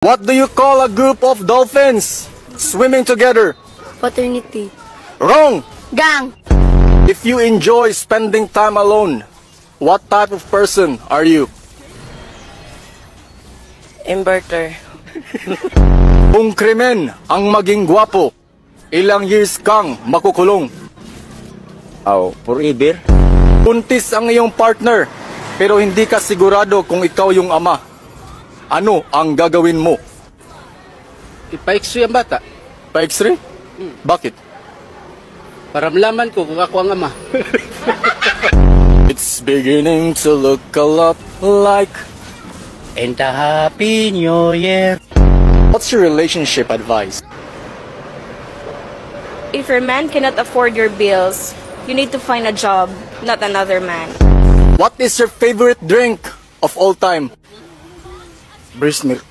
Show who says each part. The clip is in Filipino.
Speaker 1: What do you call a group of dolphins swimming together?
Speaker 2: Paternity.
Speaker 1: Wrong!
Speaker 2: Gang.
Speaker 1: If you enjoy spending time alone, what type of person are you?
Speaker 2: Inverter.
Speaker 1: Kung krimen ang maging gwapo, ilang years kang makukulong?
Speaker 3: Forever.
Speaker 1: Puntis ang iyong partner, pero hindi ka sigurado kung ikaw yung ama. Ano ang gagawin mo?
Speaker 4: Ipa-x-ray ang bata
Speaker 1: Pa-x-ray? Bakit?
Speaker 4: para malaman ko kung ako ang ama.
Speaker 1: It's beginning to look a lot like...
Speaker 4: And a happy new year.
Speaker 1: What's your relationship advice?
Speaker 5: If your man cannot afford your bills, you need to find a job, not another man.
Speaker 1: What is your favorite drink of all time?
Speaker 3: Breast milk.